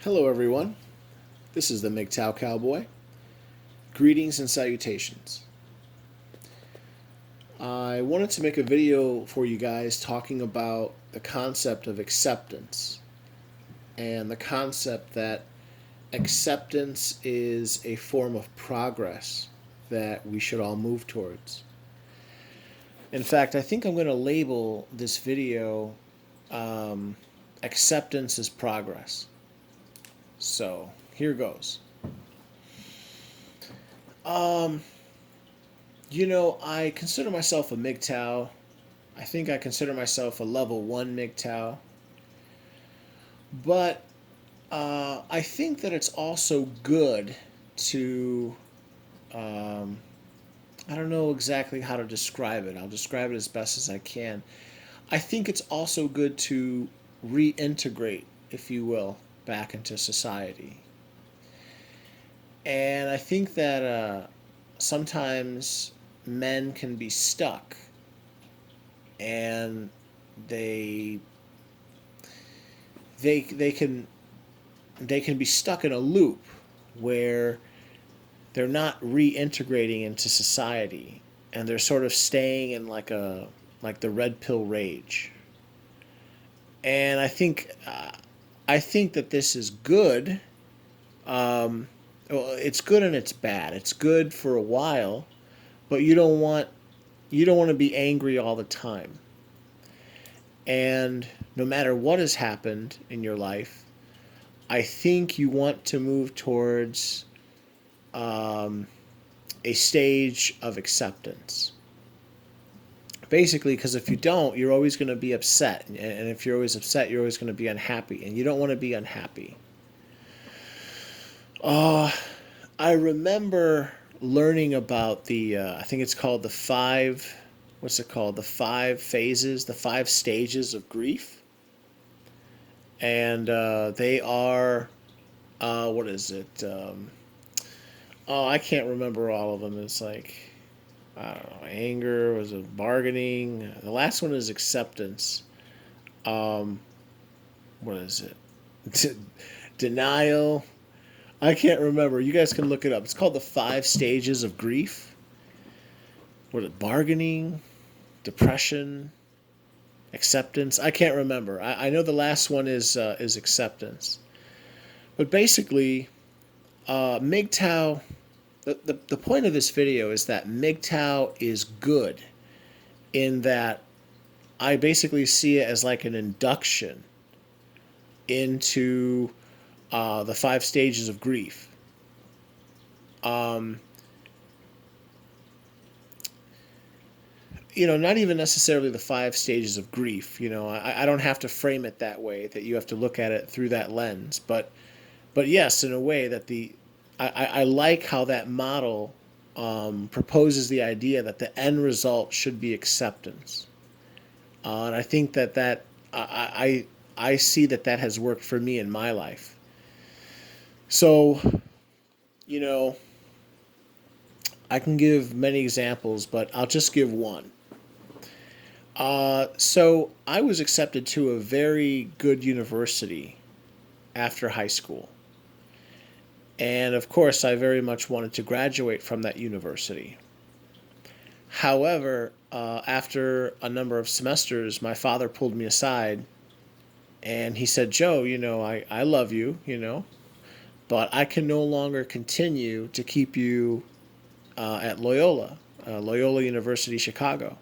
Hello, everyone. This is the MGTOW Cowboy. Greetings and salutations. I wanted to make a video for you guys talking about the concept of acceptance and the concept that acceptance is a form of progress that we should all move towards. In fact, I think I'm going to label this video Acceptance is Progress. So, here goes. I consider myself a MGTOW. I think I consider myself a level 1 MGTOW. But I think that it's also good to, I don't know exactly how to describe it. I'll describe it as best as I can. I think it's also good to reintegrate, if you will, back into society. And I think that sometimes men can be stuck and they they can be stuck in a loop where they're not reintegrating into society and they're sort of staying in like the red pill rage. And I think that this is good. Well, it's good and it's bad. It's good for a while, but you don't want to be angry all the time. And no matter what has happened in your life, I think you want to move towards a stage of acceptance. Basically, because if you don't, you're always going to be upset. And if you're always upset, you're always going to be unhappy. And you don't want to be unhappy. I remember learning about I think it's called what's it called? The five phases, the five stages of grief. And they are, what is it? I can't remember all of them. It's like, I don't know, anger, was it bargaining? The last one is acceptance. Um, what is it? Denial. I can't remember. You guys can look it up. It's called the five stages of grief. What is it? Bargaining, depression, acceptance. I can't remember. I know the last one is acceptance. But basically, MGTOW. The point of this video is that MGTOW is good in that I basically see it as like an induction into the five stages of grief. Um, not even necessarily the five stages of grief. I don't have to frame it that way, that you have to look at it through that lens. But yes, in a way that I like how that model proposes the idea that the end result should be acceptance. And I think I see that has worked for me in my life. So, you know, I can give many examples, but I'll just give one. So I was accepted to a very good university after high school. And of course, I very much wanted to graduate from that university. However, after a number of semesters, my father pulled me aside and he said, Joe, I love you, but I can no longer continue to keep you at Loyola University, Chicago.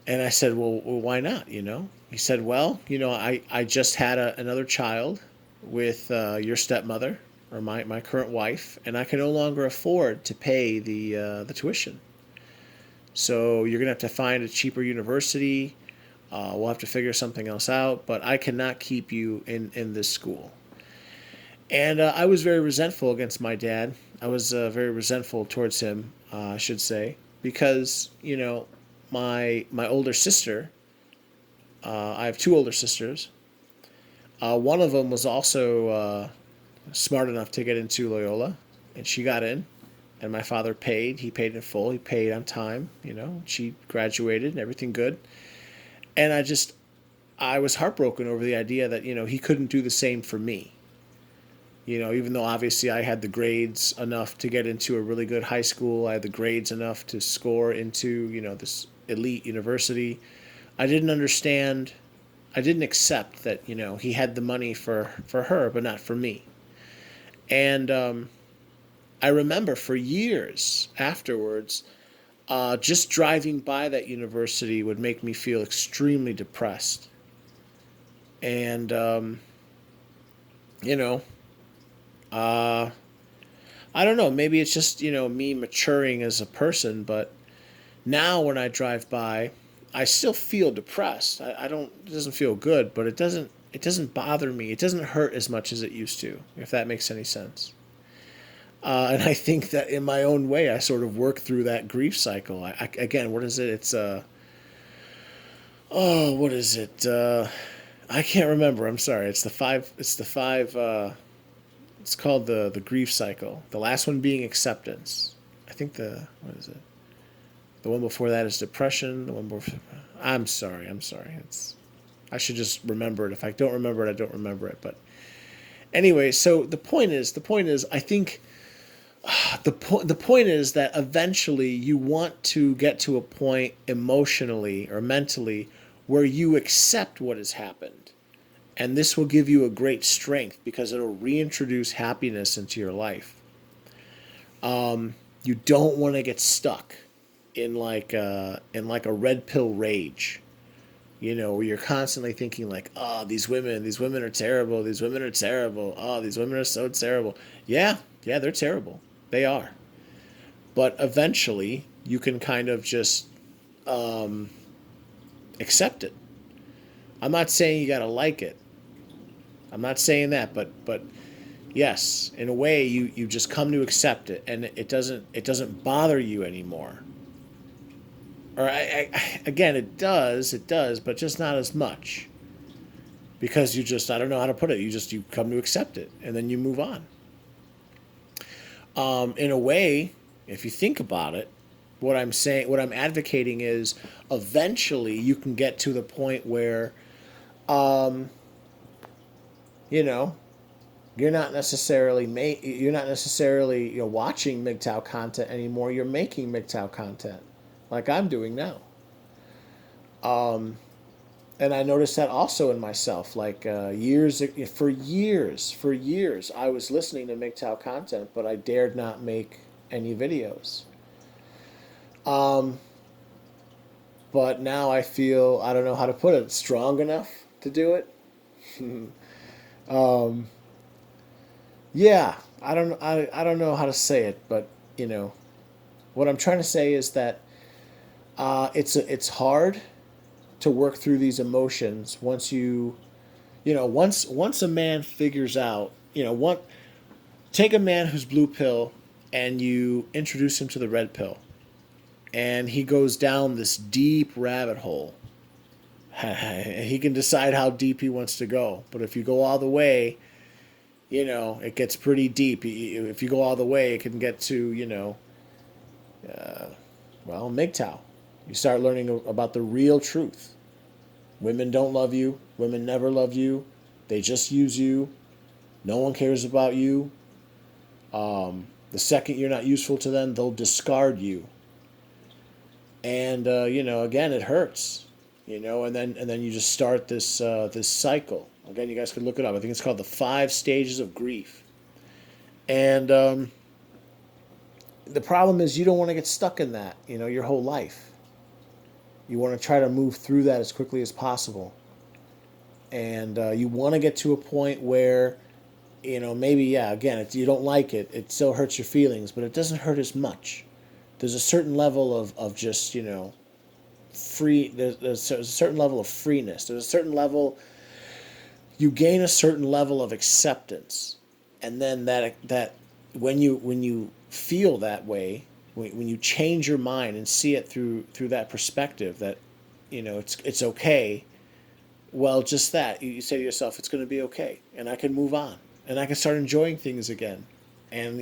And I said, well, why not? He said, well, I just had another child with your stepmother or my current wife, and I can no longer afford to pay the tuition. So you're going to have to find a cheaper university. We'll have to figure something else out, but I cannot keep you in this school. And I was very resentful against my dad. I was very resentful towards him, I should say, because, my older sister, I have two older sisters. One of them was also smart enough to get into Loyola, and she got in. And my father paid. He paid in full. He paid on time. She graduated and everything good. And I was heartbroken over the idea that he couldn't do the same for me. Even though obviously I had the grades enough to get into a really good high school, I had the grades enough to score into, this elite university. I didn't understand, I didn't accept that, he had the money for her, but not for me. And I remember for years afterwards, just driving by that university would make me feel extremely depressed. And, you know, uh, I don't know, maybe it's just, me maturing as a person, but now when I drive by, I still feel depressed. I don't, it doesn't feel good, but it doesn't bother me. It doesn't hurt as much as it used to, if that makes any sense. And I think that in my own way, I sort of work through that grief cycle. Again, what is it? It's oh, what is it? I can't remember. I'm sorry. It's the five. It's the five. It's called the grief cycle. The last one being acceptance. I think the what is it? The one before that is depression. The one before. I'm sorry. I'm sorry. It's. I should just remember it. If I don't remember it, I don't remember it. But anyway, so the point is, I think the point is that eventually you want to get to a point emotionally or mentally where you accept what has happened. And this will give you a great strength because it'll reintroduce happiness into your life. You don't want to get stuck in like a red pill rage, where you're constantly thinking like, oh, these women are terrible, these women are terrible, oh, these women are so terrible. Yeah, yeah, they're terrible. They are. But eventually, you can kind of just accept it. I'm not saying you got to like it. I'm not saying that, but yes, in a way, you just come to accept it, and it doesn't bother you anymore. Or again, it does, but just not as much because you just, I don't know how to put it. You come to accept it, and then you move on. In a way, if you think about it, what I'm advocating is eventually you can get to the point where, you know, you're not necessarily watching MGTOW content anymore. You're making MGTOW content, like I'm doing now. And I noticed that also in myself. Like for years, I was listening to MGTOW content, but I dared not make any videos. But now I feel, I don't know how to put it, strong enough to do it. Yeah, I don't know how to say it, but you know what I'm trying to say is that it's hard to work through these emotions once once a man figures out, take a man who's blue pill and you introduce him to the red pill and he goes down this deep rabbit hole. He can decide how deep he wants to go, but if you go all the way, it gets pretty deep. If you go all the way, it can get to, well, MGTOW. You start learning about the real truth. Women don't love you. Women never love you. They just use you. No one cares about you. The second you're not useful to them, they'll discard you. And again, it hurts. And then you just start this cycle. Again, you guys could look it up. I think it's called the 5 stages of grief. And the problem is you don't want to get stuck in that, your whole life. You want to try to move through that as quickly as possible. And you want to get to a point where, maybe, yeah, again, you don't like it. It still hurts your feelings, but it doesn't hurt as much. There's a certain level of just, free. There's a certain level of freeness. There's a certain level, you gain a certain level of acceptance. And then that when you feel that way, when you change your mind and see it through that perspective that it's okay, well, just that you say to yourself, it's going to be okay, and I can move on, and I can start enjoying things again, and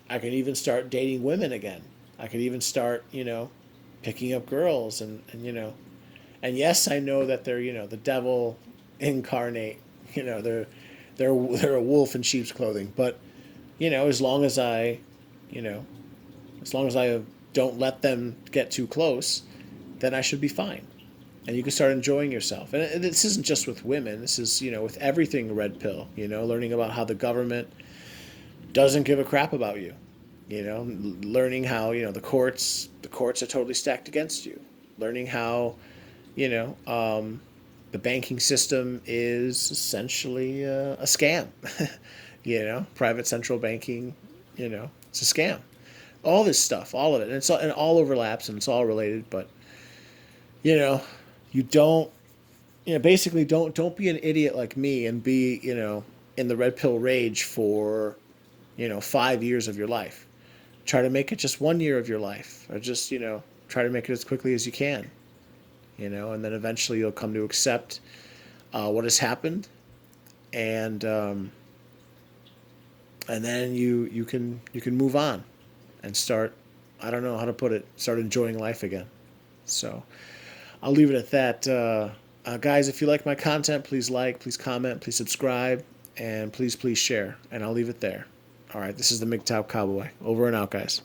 I can even start dating women again. I can even start picking up girls, and yes, I know that they're the devil incarnate. They're they're a wolf in sheep's clothing. But as long as you know, as long as I don't let them get too close, then I should be fine. And you can start enjoying yourself. And this isn't just with women. This is with everything red pill. Learning about how the government doesn't give a crap about you. Learning how the courts are totally stacked against you. Learning how you know the banking system is essentially a scam. Private central banking. It's a scam. All this stuff, all of it, and it all overlaps and it's all related. But you know, you don't basically don't be an idiot like me and be in the red pill rage for 5 years of your life. Try to make it just 1 year of your life, or just try to make it as quickly as you can. And then eventually you'll come to accept what has happened, and then you can move on and start. I don't know how to put it. Start enjoying life again. So I'll leave it at that. Guys, if you like my content, please like, please comment, please subscribe, and please share. And I'll leave it there. All right, this is the MGTOW Cowboy. Over and out, guys.